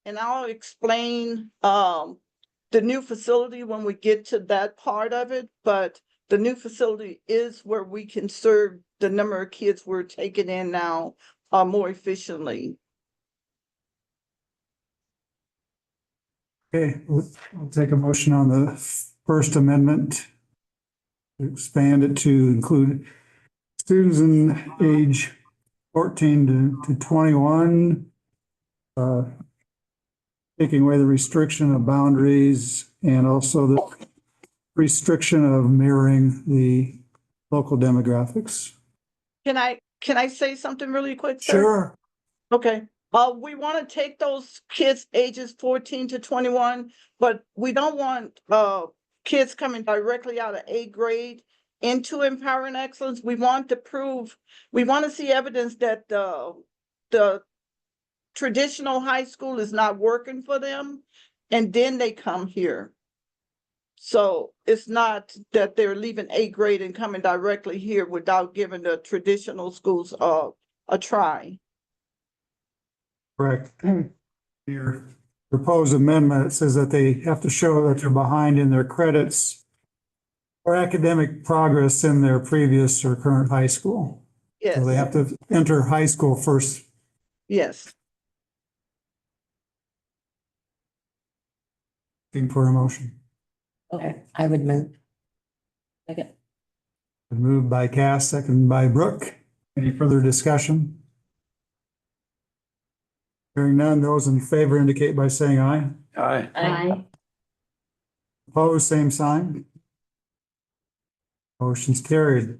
and I'll explain the new facility when we get to that part of it, but the new facility is where we can serve the number of kids we're taking in now more efficiently. Okay, we'll take a motion on the First Amendment. To expand it to include students in age 14 to 21. Taking away the restriction of boundaries and also the restriction of mirroring the local demographics. Can I say something really quick, sir? Sure. Okay, we want to take those kids ages 14 to 21, but we don't want kids coming directly out of 8th grade into Empowering Excellence. We want to see evidence that the traditional high school is not working for them, and then they come here. So it's not that they're leaving 8th grade and coming directly here without giving the traditional schools a try. Correct. Your proposed amendment, it says that they have to show that they're behind in their credits or academic progress in their previous or current high school. Yes. So they have to enter high school first. Yes. Looking for a motion. Okay, I would move. Second. Moved by Cass, seconded by Brooke. Any further discussion? Hearing none, those in favor indicate by saying aye. Aye. Aye. Opposed, same sign. Motion's carried.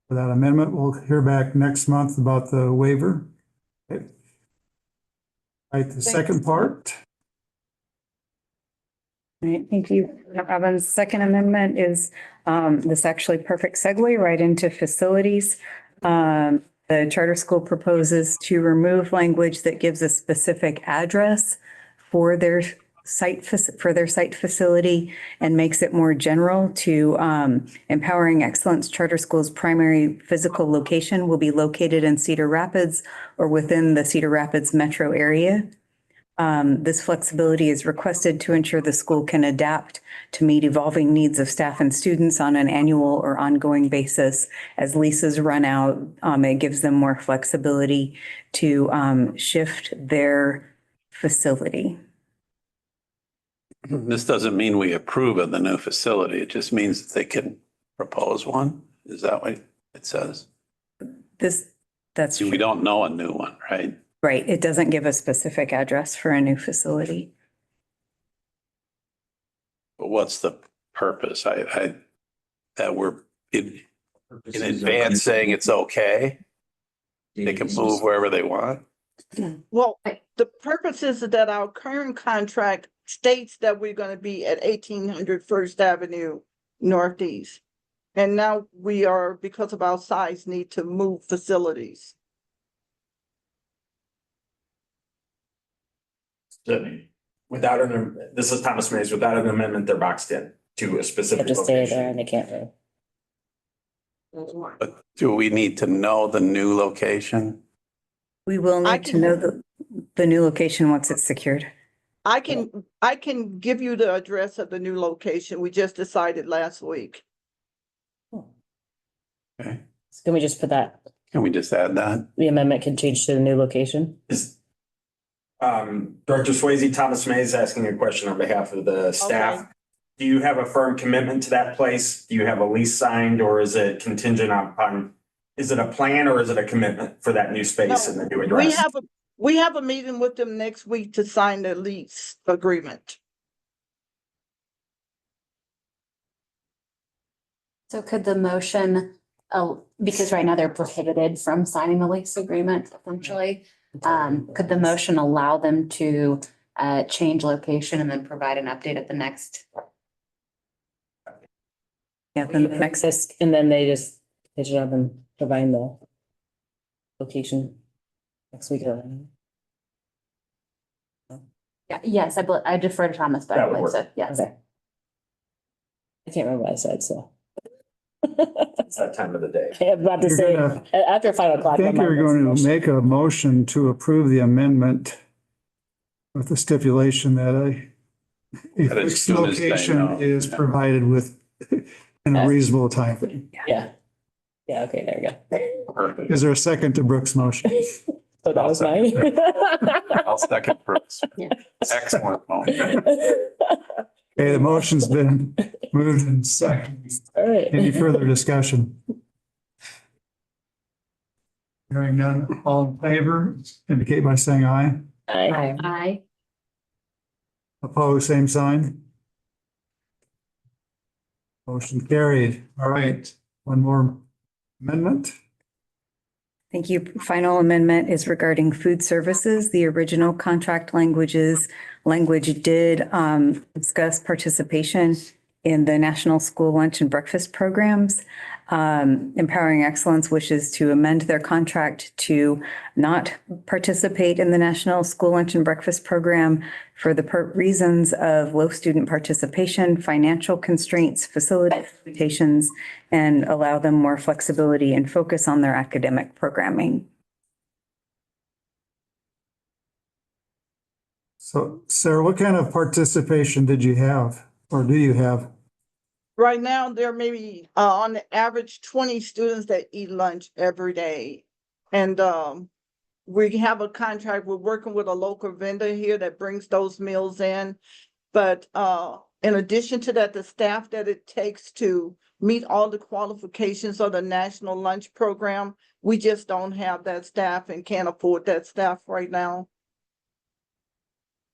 For that amendment, we'll hear back next month about the waiver. Okay. Right, the second part. All right, thank you. Robin's second amendment is this actually perfect segue right into facilities. The charter school proposes to remove language that gives a specific address for their site facility and makes it more general to Empowering Excellence Charter School's primary physical location will be located in Cedar Rapids or within the Cedar Rapids metro area. This flexibility is requested to ensure the school can adapt to meet evolving needs of staff and students on an annual or ongoing basis. As leases run out, it gives them more flexibility to shift their facility. This doesn't mean we approve of the new facility. It just means that they can propose one. Is that what it says? That's We don't know a new one, right? right. It doesn't give a specific address for a new facility. But what's the purpose? That we're in advance saying it's okay. They can move wherever they want. Well, the purpose is that our current contract states that we're going to be at 1800 First Avenue Northeast. And now we are, because of our size, need to move facilities. Without this is Thomas Mays, without an amendment, they're boxed in to a They specific have to stay location. there and they can't move. But do we need to know the new location? We will I need to can- know the new location once it's secured. I can give you the address of the new location. We just decided last week. Okay. So can we just put that, Can we just add that? the amendment can change to the new location? Is Director Swayze, Thomas Mays asking a question on behalf of the staff. Okay. Do you have a firm commitment to that place? Do you have a lease signed, or is it contingent upon, is it a plan or is it a commitment for that new space and the new address? We have a meeting with them next week to sign the lease agreement. So could the motion, because right now they're prohibited from signing the lease agreement essentially, could the motion allow them to change location and then provide an update at the next? Yeah, then the next, And then they should have them provide the location next week. Yeah, yes, I defer to Thomas, but I That would believe work. so, yes. Okay. I can't remember what I said, so. It's that time of the day. I'm about to You're say, gonna- after 5 I o'clock. think my you're mind's going to mush. make a motion to approve the amendment with the stipulation that a That a fixed student is saying location no. is Yeah. provided with in a reasonable time frame. Yeah. Yeah, okay, there you go. Perfect. Is there a second to Brooks' motion? So that was mine. I'll second Brooks. Yeah. Excellent motion. Okay, the motion's been moved and seconded. All right. Any further discussion? Hearing none, all in favor, indicate by saying aye. Aye. Aye. Opposed, same sign. Motion carried. All right, one more amendment. Thank you. Final amendment is regarding food services. The original contract language did discuss participation in the National School Lunch and Breakfast programs. Empowering Excellence wishes to amend their contract to not participate in the National School Lunch and Breakfast program for the reasons of low student participation, financial constraints, facility limitations, and allow them more flexibility and focus on their academic programming. So Sarah, what kind of participation did you have or do you have? Right now, there may be, on the average, 20 students that eat lunch every day. And, we have a contract, we're working with a local vendor here that brings those meals in. But, in addition to that, the staff that it takes to meet all the qualifications of the National Lunch Program, we just don't have that staff and can't afford that staff right now.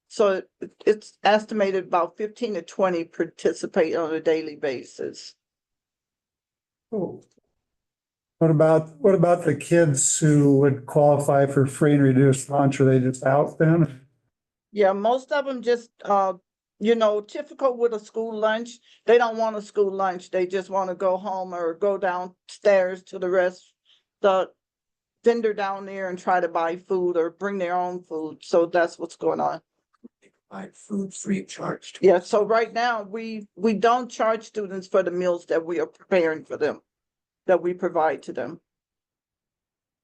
So it's estimated about 15 to 20 participate on a daily basis. What about the kids who would qualify for free and reduced lunch? Are they just out then? Yeah, most of them just, typical with a school lunch, they don't want a school lunch. They just want to go home or go downstairs to the vendor down there and try to buy food or bring their own food. So that's what's going on. Buy food free of charge. Yeah, so right now, we don't charge students for the meals that we are preparing for them, that we provide to them.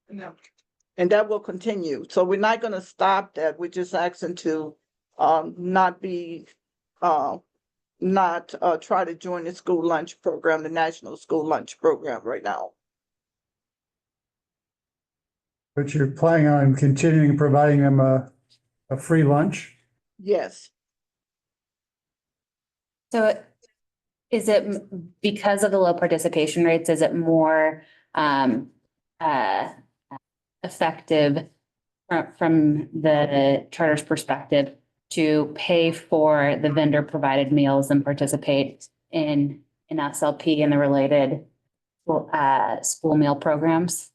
No. And that will continue. So we're not gonna stop that. We're just asking to not try to join the school lunch program, the National School Lunch Program right now. But you're planning on continuing providing them a free lunch? Yes. So is it because of the low participation rates, is it more effective from the charter's perspective to pay for the vendor provided meals and participate in SLP and the related school meal programs?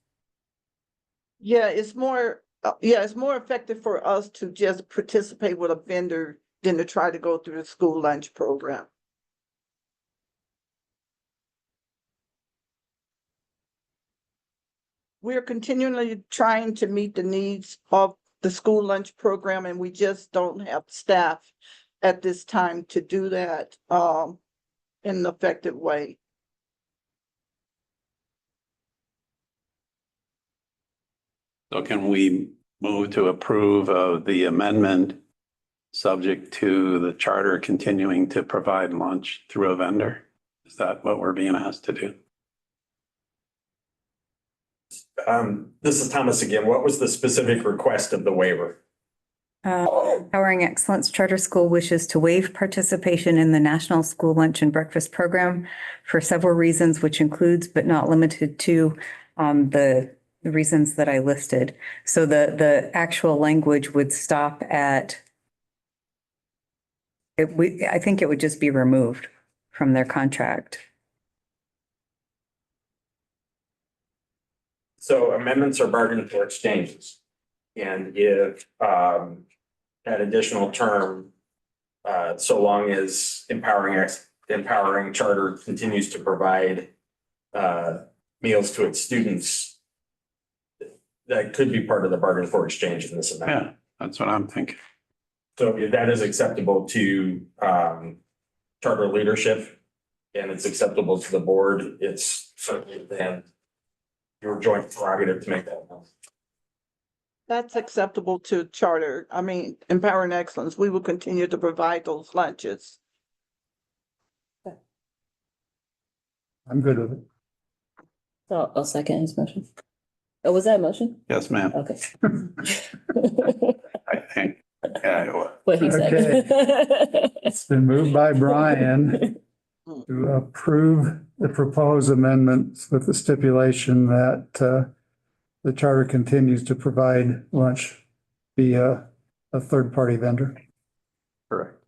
Yeah, it's more effective for us to just participate with a vendor than to try to go through the school lunch program. We're continually trying to meet the needs of the school lunch program, and we just don't have staff at this time to do that in an effective way. So can we move to approve of the amendment subject to the charter continuing to provide lunch through a vendor? Is that what we're being asked to do? This is Thomas again. What was the specific request of the waiver? Empowering Excellence Charter School wishes to waive participation in the National School Lunch and Breakfast Program for several reasons, which includes but not limited to the reasons that I listed. So the actual language would stop at I think it would just be removed from their contract. So amendments are bargained for exchanges. And if that additional term, so long as empowering charter continues to provide meals to its students, that could be part of the bargain for exchange in this amendment. Yeah, that's what I'm thinking. So if that is acceptable to charter leadership and it's acceptable to the board, it's certainly then your joint prerogative to make that announcement. That's acceptable to charter, Empowering Excellence. We will continue to provide those lunches. I'm good with it. So I'll second his motion. Oh, was that a motion? Yes, ma'am. Okay. I think, yeah, What he said. It's been moved by Brian to approve the proposed amendments with the stipulation that the charter continues to provide lunch via a third-party vendor. correct.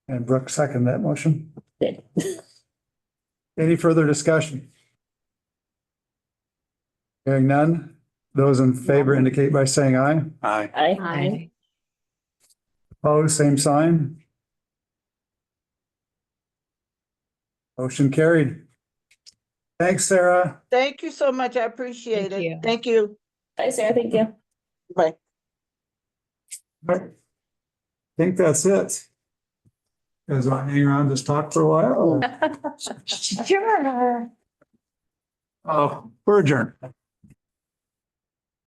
And Brooke seconded that motion. Did. Any further discussion? Hearing none, those in favor indicate by saying aye. Aye. Aye. Opposed, same sign. Motion carried. Thanks, Sarah. Thank you so much. I appreciate Thank you. it. Thank you. Bye, Sarah. Thank you. Bye. I think that's it. You guys want to hang around, just talk for a while? Sure. Oh, we're adjourned.